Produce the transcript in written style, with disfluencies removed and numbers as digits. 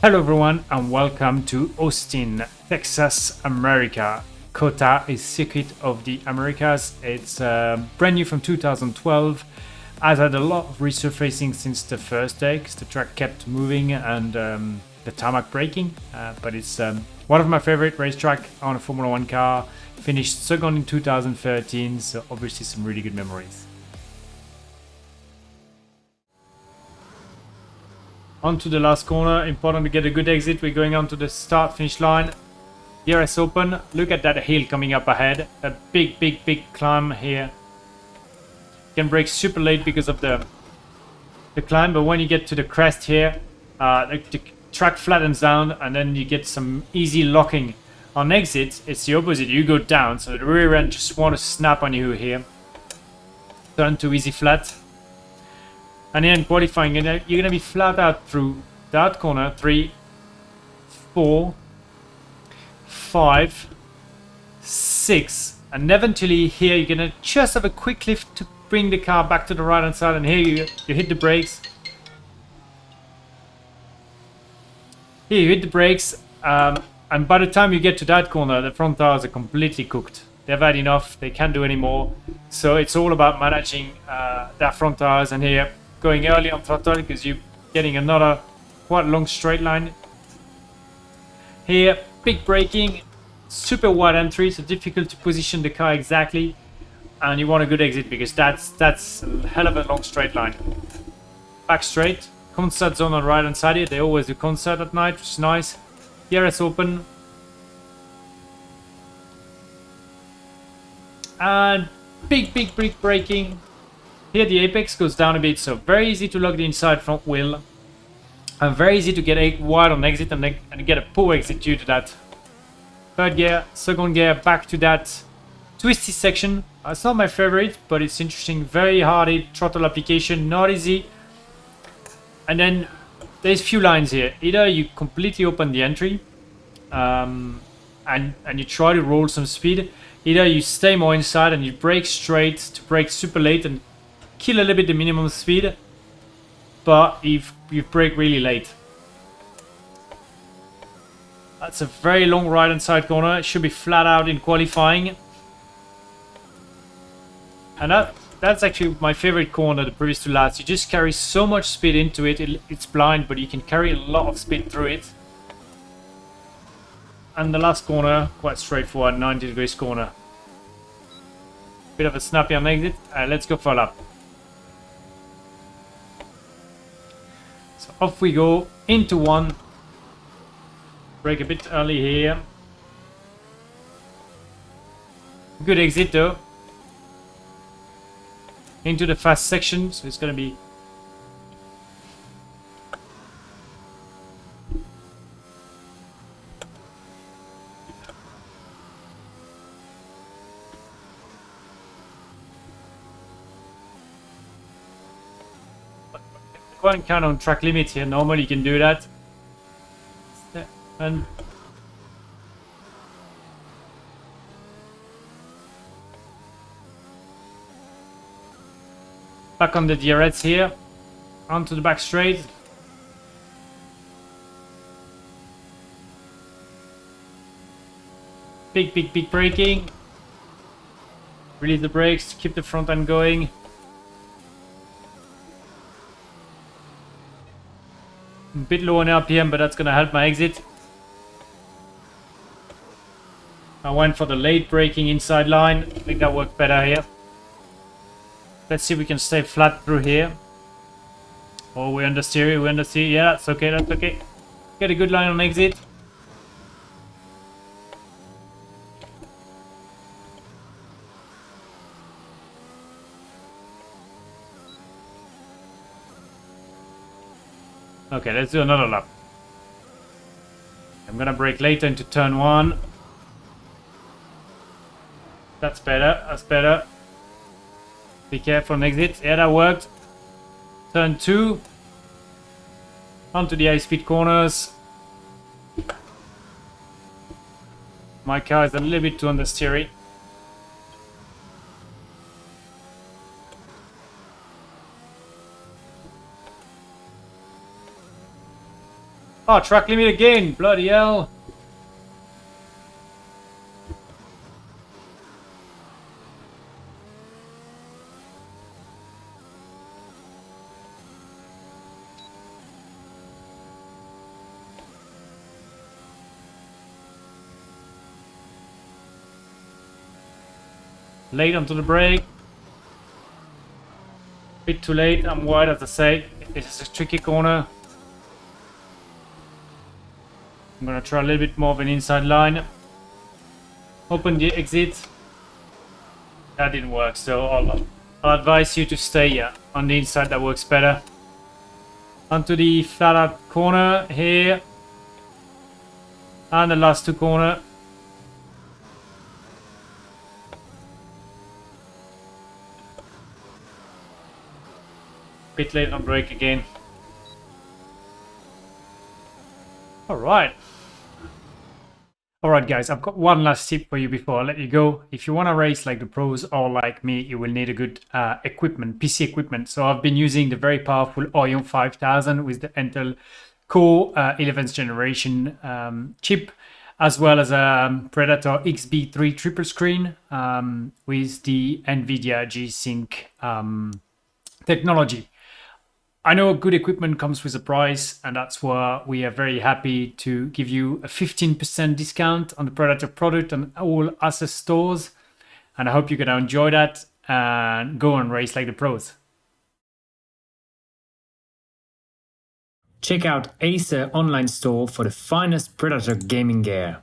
Hello everyone and welcome to Austin, Texas, America. COTA is Circuit of the Americas. It's brand new from 2012. Has had a lot of resurfacing since the first day because the track kept moving and the tarmac breaking. But it's one of my favorite racetrack on a Formula One car. Finished second in 2013, so obviously some really good memories. Onto the last corner, important to get a good exit. We're going on to the start finish line. DRS open. Look at that hill coming up ahead. A big climb here. You can brake super late because of the climb, but when you get to the crest here, the track flattens down and then you get some easy locking. On exit, it's the opposite. You go down, so the rear end just want to snap on you here. Turn to easy flat. And then qualifying, you're going to be flat out through that corner. 3, 4, 5, 6. And eventually here you're going to just have a quick lift to bring the car back to the right hand side. And here you hit the brakes. Here you hit the brakes. And by the time you get to that corner, the front tires are completely cooked. They've had enough. They can't do any more. So it's all about managing that front tires. And here, going early on throttle because you're getting another quite long straight line. Here, big braking, super wide entry, so difficult to position the car exactly. And you want a good exit because that's a hell of a long straight line. Back straight, concert zone on the right hand side here. They always do concert at night, which is nice. DRS open. And big braking. Here the apex goes down a bit, so very easy to lock the inside front wheel. And very easy to get wide on exit and get a poor exit due to that. Third gear, second gear, back to that twisty section. It's not my favorite, but it's interesting. Very hardy throttle application, not easy. And then there's few lines here. Either you completely open the entry and you try to roll some speed. Either you stay more inside and you brake straight to brake super late and kill a little bit the minimum speed, but you brake really late. That's a very long right hand side corner. It should be flat out in qualifying. And that's actually my favorite corner, the previous to last. You just carry so much speed into it. It's blind, but you can carry a lot of speed through it. And the last corner, quite straightforward, 90 degrees corner. Bit of a snappy on exit. Let's go for a lap. So off we go into one. Brake a bit early here. Good exit though. Into the fast section, so it's gonna be one count on track limit here. Normally you can do that. And back on the DRS here. Onto the back straight. Big braking. Release the brakes to keep the front end going. A bit low on RPM, but that's gonna help my exit. I went for the late braking inside line. I think that worked better here. Let's see if we can stay flat through here. Oh, we're understeer. Yeah, that's okay, that's okay. Get a good line on exit. Okay, let's do another lap. I'm gonna brake later into turn 1. That's better, that's better. Be careful on exit. Yeah, that worked. Turn 2. Onto the high-speed corners. My car is a little bit too understeery. Oh, track limit again! Bloody hell! Late onto the brake. Bit too late, I'm wide as I say. This is a tricky corner. I'm gonna try a little bit more of an inside line. Open the exit. That didn't work, so I'll advise you to stay on the inside, that works better. Onto the flat out corner here. And the last two corner. Bit late on brake again. Alright. Alright guys, I've got one last tip for you before I let you go. If you want to race like the pros or like me, you will need a good equipment, PC equipment. So I've been using the very powerful Orion 5000 with the Intel Core 11th generation chip, as well as a Predator XB3 triple screen with the NVIDIA G-Sync technology. I know good equipment comes with a price, and that's why we are very happy to give you a 15% discount on the Predator product on all Asus stores. And I hope you're going to enjoy that and go and race like the pros. Check out Acer online store for the finest Predator gaming gear.